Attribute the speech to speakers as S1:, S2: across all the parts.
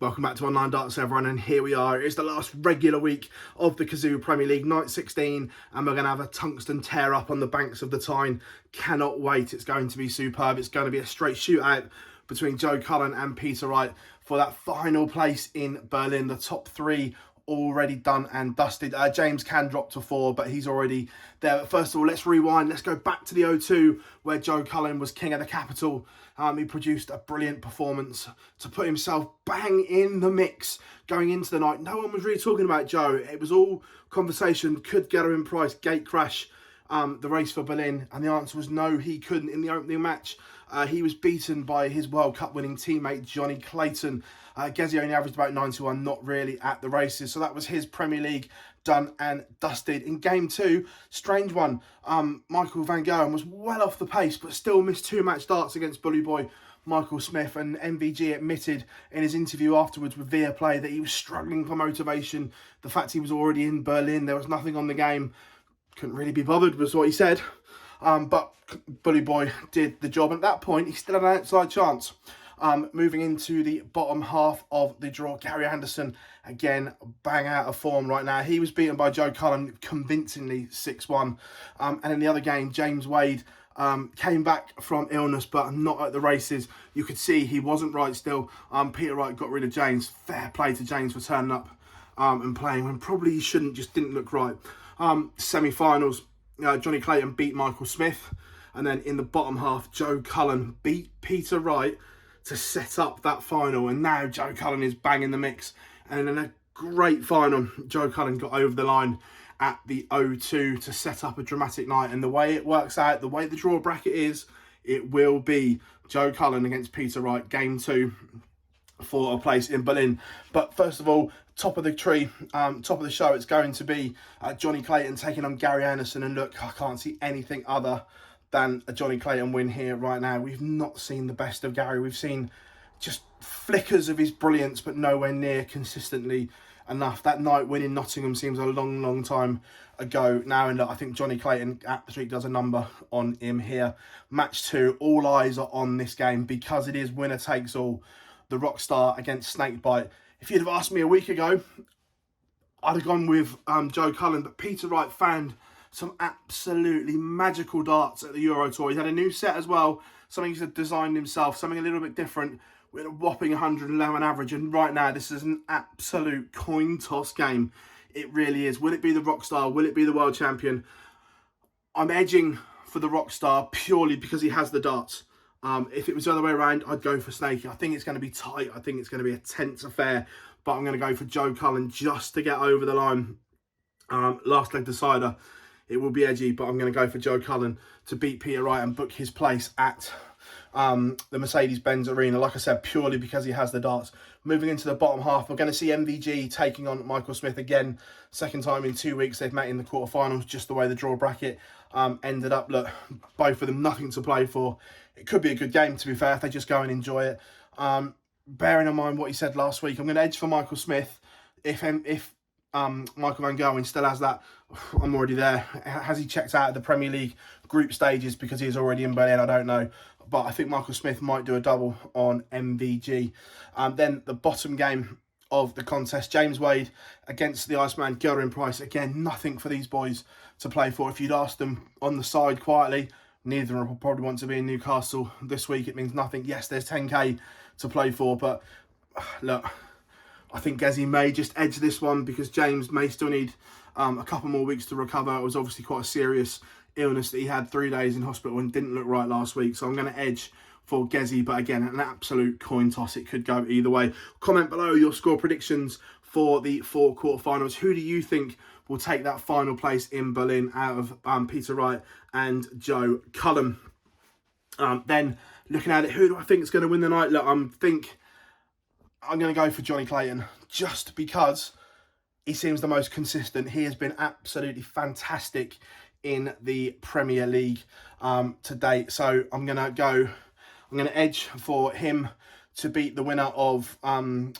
S1: Welcome back to Online Darts, everyone, and here we are. It's the last regular week of the Kazoo Premier League, night 16, and we're going to have a tungsten tear-up on the banks of the Tyne. Cannot wait. It's going to be superb. It's going to be a straight shootout between Joe Cullen and Peter Wright for that final place in Berlin. The top three already done and dusted. James can drop to 4, but he's already there. But first of all, let's rewind. Let's go back to the O2 where Joe Cullen was king of the capital. He produced a brilliant performance to put himself bang in the mix going into the night. No one was really talking about Joe. It was all conversation. Could Gerwen Price gate crash the race for Berlin? And the answer was no, he couldn't in the opening match. He was beaten by his World Cup winning teammate, Jonny Clayton. Gezi only averaged about 91, not really at the races. So that was his Premier League done and dusted. In game 2, strange one. Michael van Gerwen was well off the pace, but still missed 2 match darts against bully boy Michael Smith. And MVG admitted in his interview afterwards with Viaplay that he was struggling for motivation. The fact he was already in Berlin, there was nothing on the game. Couldn't really be bothered, was what he said. But bully boy did the job. And at that point, he still had an outside chance. Moving into the bottom half of the draw, Gary Anderson, again, bang out of form right now. He was beaten by Joe Cullen convincingly 6-1. And in the other game, James Wade came back from illness, but not at the races. You could see he wasn't right still. Peter Wright got rid of James. Fair play to James for turning up and playing when probably he shouldn't, just didn't look right. Semi-finals, Jonny Clayton beat Michael Smith. And then in the bottom half, Joe Cullen beat Peter Wright to set up that final, and now Joe Cullen is bang in the mix. And in a great final, Joe Cullen got over the line at the O2 to set up a dramatic night. And the way it works out, the way the draw bracket is, it will be Joe Cullen against Peter Wright, game 2 for a place in Berlin. But first of all, top of the tree, top of the show, it's going to be Jonny Clayton taking on Gary Anderson. And look, I can't see anything other than a Jonny Clayton win here right now. We've not seen the best of Gary. We've seen just flickers of his brilliance, but nowhere near consistently enough. That night win in Nottingham seems a long, long time ago now. And look, I think Jonny Clayton absolutely does a number on him here. Match 2, all eyes are on this game because it is winner takes all. The Rockstar against Snakebite. If you'd have asked me a week ago, I'd have gone with Joe Cullen, but Peter Wright found some absolutely magical darts at the Euro Tour. He had a new set as well, something he's designed himself, something a little bit different, with a whopping 111 average. And right now, this is an absolute coin toss game. It really is. Will it be the Rockstar? Will it be the World Champion? I'm edging for the Rockstar purely because he has the darts. If it was the other way around, I'd go for Snakey. I think it's going to be tight. I think it's going to be a tense affair. But I'm going to go for Joe Cullen just to get over the line. Last leg decider. It will be edgy, but I'm going to go for Joe Cullen to beat Peter Wright and book his place at the Mercedes-Benz Arena. Like I said, purely because he has the darts. Moving into the bottom half, we're going to see MVG taking on Michael Smith again. Second time in 2 weeks they've met in the quarterfinals, just the way the draw bracket ended up. Look, both of them nothing to play for. It could be a good game, to be fair, if they just go and enjoy it. Bearing in mind what he said last week, I'm going to edge for Michael Smith. If Michael van Gerwen still has that, I'm already there. Has he checked out of the Premier League group stages because he's already in Berlin? I don't know. But I think Michael Smith might do a double on MVG. Then the bottom game of the contest, James Wade against the Iceman, Gerwyn Price. Again, nothing for these boys to play for. If you'd asked them on the side quietly, neither of them will probably want to be in Newcastle this week. It means nothing. Yes, there's 10k to play for, but look, I think Gezi may just edge this one because James may still need a couple more weeks to recover. It was obviously quite a serious illness that he had, 3 days in hospital and didn't look right last week. So I'm going to edge for Gezi, but again, an absolute coin toss. It could go either way. Comment below your score predictions for the 4 quarterfinals. Who do you think will take that final place in Berlin out of Peter Wright and Joe Cullen? Then looking at it, who do I think is going to win the night? Look, I'm going to go for Jonny Clayton just because he seems the most consistent. He has been absolutely fantastic in the Premier League to date. So I'm going to edge for him to beat the winner of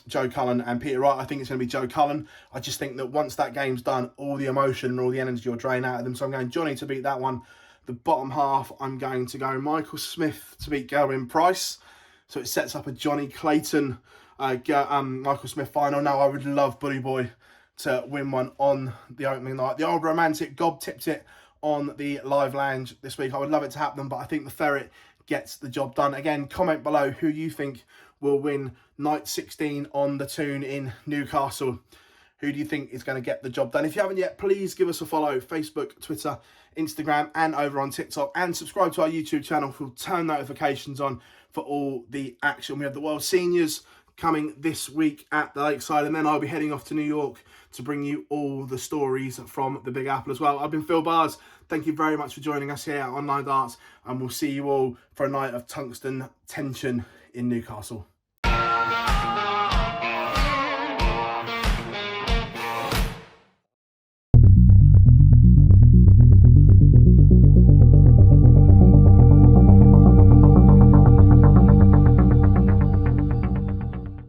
S1: Joe Cullen and Peter Wright. I think it's going to be Joe Cullen. I just think that once that game's done, all the emotion and all the energy will drain out of them. So I'm going Jonny to beat that one. The bottom half, I'm going to go Michael Smith to beat Gerwyn Price. So it sets up a Jonny Clayton, Michael Smith final. Now I would love Bully Boy to win one on the opening night. The old romantic Gob tipped it on the live lounge this week. I would love it to happen, but I think the Ferret gets the job done. Again, comment below who you think will win night 16 on the Toon in Newcastle. Who do you think is going to get the job done? If you haven't yet, please give us a follow. Facebook, Twitter, Instagram, and over on TikTok. And subscribe to our YouTube channel for turn notifications on for all the action. We have the World Seniors coming this week at the Lakeside. And then I'll be heading off to New York to bring you all the stories from the Big Apple as well. I've been Phill Bars. Thank you very much for joining us here at Online Darts. And we'll see you all for a night of tungsten tension in Newcastle.